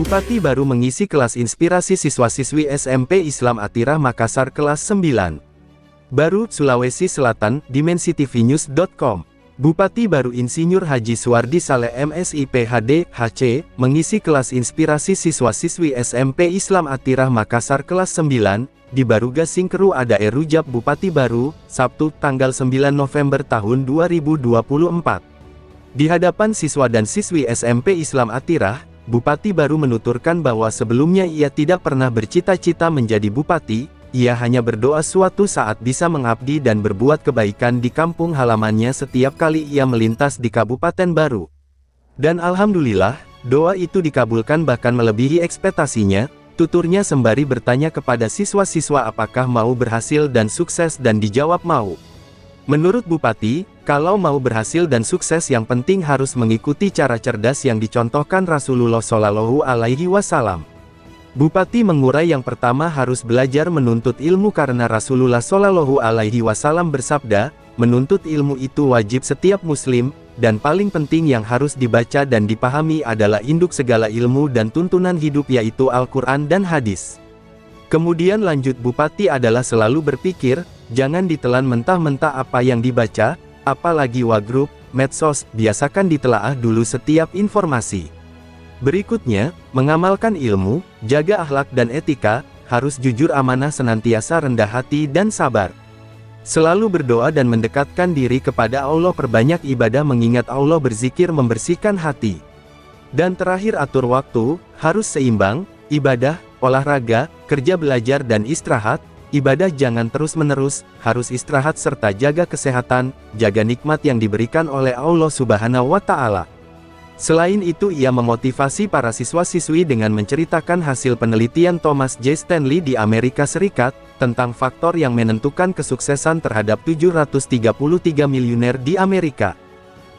Bupati baru mengisi kelas inspirasi siswa-siswi SMP Islam Atirah Makassar kelas 9. Baru, Sulawesi Selatan, dimensitv.news.com. Bupati baru Insinyur Haji Suwardi Saleh MSI PhD, HC, mengisi kelas inspirasi siswa-siswi SMP Islam Atirah Makassar kelas 9, di Baruga Singkeru Adae Rujab Bupati Baru, Sabtu, tanggal 9 November tahun 2024. Di hadapan siswa dan siswi SMP Islam Atirah, Bupati baru menuturkan bahwa sebelumnya ia tidak pernah bercita-cita menjadi bupati, ia hanya berdoa suatu saat bisa mengabdi dan berbuat kebaikan di kampung halamannya setiap kali ia melintas di Kabupaten Baru. Dan alhamdulillah, doa itu dikabulkan bahkan melebihi ekspektasinya, tuturnya sembari bertanya kepada siswa-siswa apakah mau berhasil dan sukses dan dijawab mau. Menurut Bupati, kalau mau berhasil dan sukses yang penting harus mengikuti cara cerdas yang dicontohkan Rasulullah Shallallahu Alaihi Wasallam. Bupati mengurai yang pertama harus belajar menuntut ilmu karena Rasulullah Shallallahu Alaihi Wasallam bersabda, menuntut ilmu itu wajib setiap muslim, dan paling penting yang harus dibaca dan dipahami adalah induk segala ilmu dan tuntunan hidup yaitu Al-Quran dan hadis. Kemudian lanjut Bupati adalah selalu berpikir, jangan ditelan mentah-mentah apa yang dibaca, apalagi wagrup, medsos, biasakan ditelaah dulu setiap informasi. Berikutnya, mengamalkan ilmu, jaga akhlak dan etika, harus jujur amanah senantiasa rendah hati dan sabar. Selalu berdoa dan mendekatkan diri kepada Allah perbanyak ibadah mengingat Allah berzikir membersihkan hati. Dan terakhir atur waktu, harus seimbang, ibadah, olahraga, kerja belajar dan istirahat. Ibadah jangan terus-menerus, harus istirahat serta jaga kesehatan, jaga nikmat yang diberikan oleh Allah Subhanahu wa Ta'ala. Selain itu ia memotivasi para siswa-siswi dengan menceritakan hasil penelitian Thomas J. Stanley di Amerika Serikat, tentang faktor yang menentukan kesuksesan terhadap 733 miliuner di Amerika.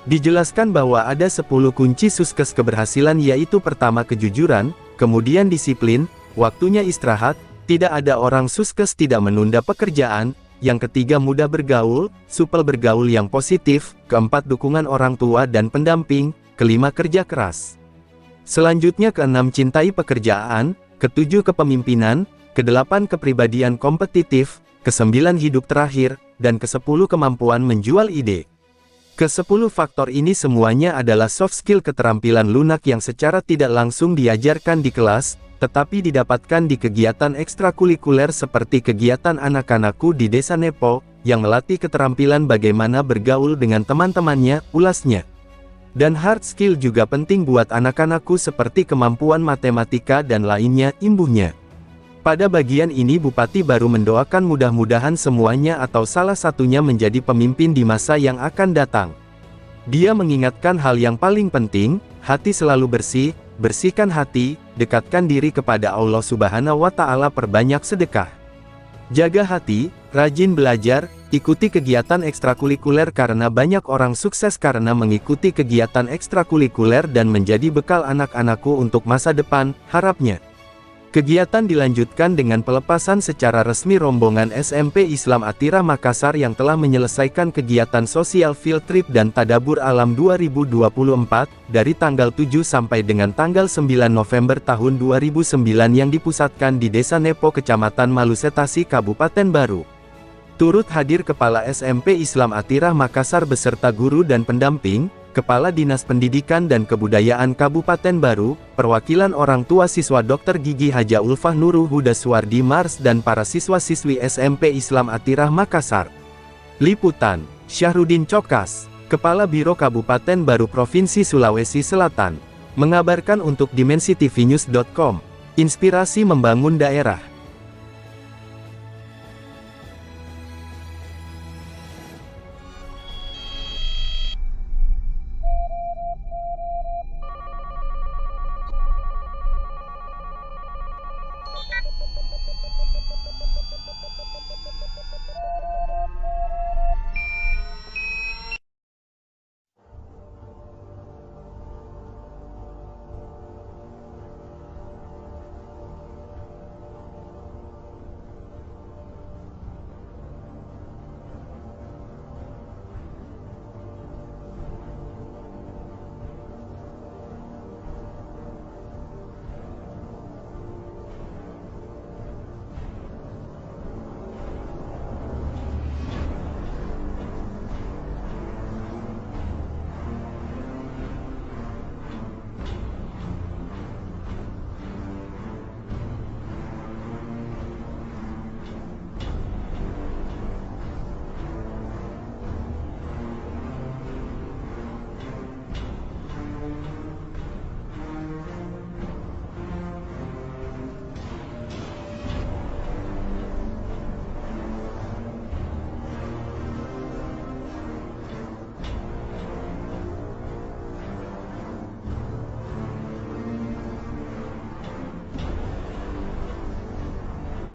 Dijelaskan bahwa ada 10 kunci sukses keberhasilan yaitu pertama kejujuran, kemudian disiplin, waktunya istirahat, tidak ada orang sukses tidak menunda pekerjaan, yang ketiga mudah bergaul, supel bergaul yang positif, keempat dukungan orang tua dan pendamping, kelima kerja keras. Selanjutnya keenam cintai pekerjaan, ketujuh kepemimpinan, kedelapan kepribadian kompetitif, kesembilan hidup terakhir, dan kesepuluh kemampuan menjual ide. Kesepuluh faktor ini semuanya adalah soft skill keterampilan lunak yang secara tidak langsung diajarkan di kelas, tetapi didapatkan di kegiatan ekstrakurikuler seperti kegiatan anak-anakku di Desa Nepo, yang melatih keterampilan bagaimana bergaul dengan teman-temannya, ulasnya. Dan hard skill juga penting buat anak-anakku seperti kemampuan matematika dan lainnya, imbuhnya. Pada bagian ini Bupati baru mendoakan mudah-mudahan semuanya atau salah satunya menjadi pemimpin di masa yang akan datang. Dia mengingatkan hal yang paling penting, hati selalu bersih, bersihkan hati, dekatkan diri kepada Allah Subhanahu wa Ta'ala perbanyak sedekah. Jaga hati, rajin belajar, ikuti kegiatan ekstrakurikuler karena banyak orang sukses karena mengikuti kegiatan ekstrakurikuler dan menjadi bekal anak-anakku untuk masa depan, harapnya. Kegiatan dilanjutkan dengan pelepasan secara resmi rombongan SMP Islam Atirah Makassar yang telah menyelesaikan kegiatan sosial field trip dan tadabur alam 2024, dari tanggal 7 sampai dengan tanggal 9 November tahun 2009 yang dipusatkan di Desa Nepo Kecamatan Malusetasi Kabupaten Baru. Turut hadir Kepala SMP Islam Atirah Makassar beserta guru dan pendamping, Kepala Dinas Pendidikan dan Kebudayaan Kabupaten Baru, perwakilan orang tua siswa Dr. Gigi Haja Ulfah Nurul Huda Suwardi Mars dan para siswa-siswi SMP Islam Atirah Makassar. Liputan, Syahrudin Cokas, Kepala Biro Kabupaten Baru Provinsi Sulawesi Selatan, mengabarkan untuk dimensitv.news.com, inspirasi membangun daerah.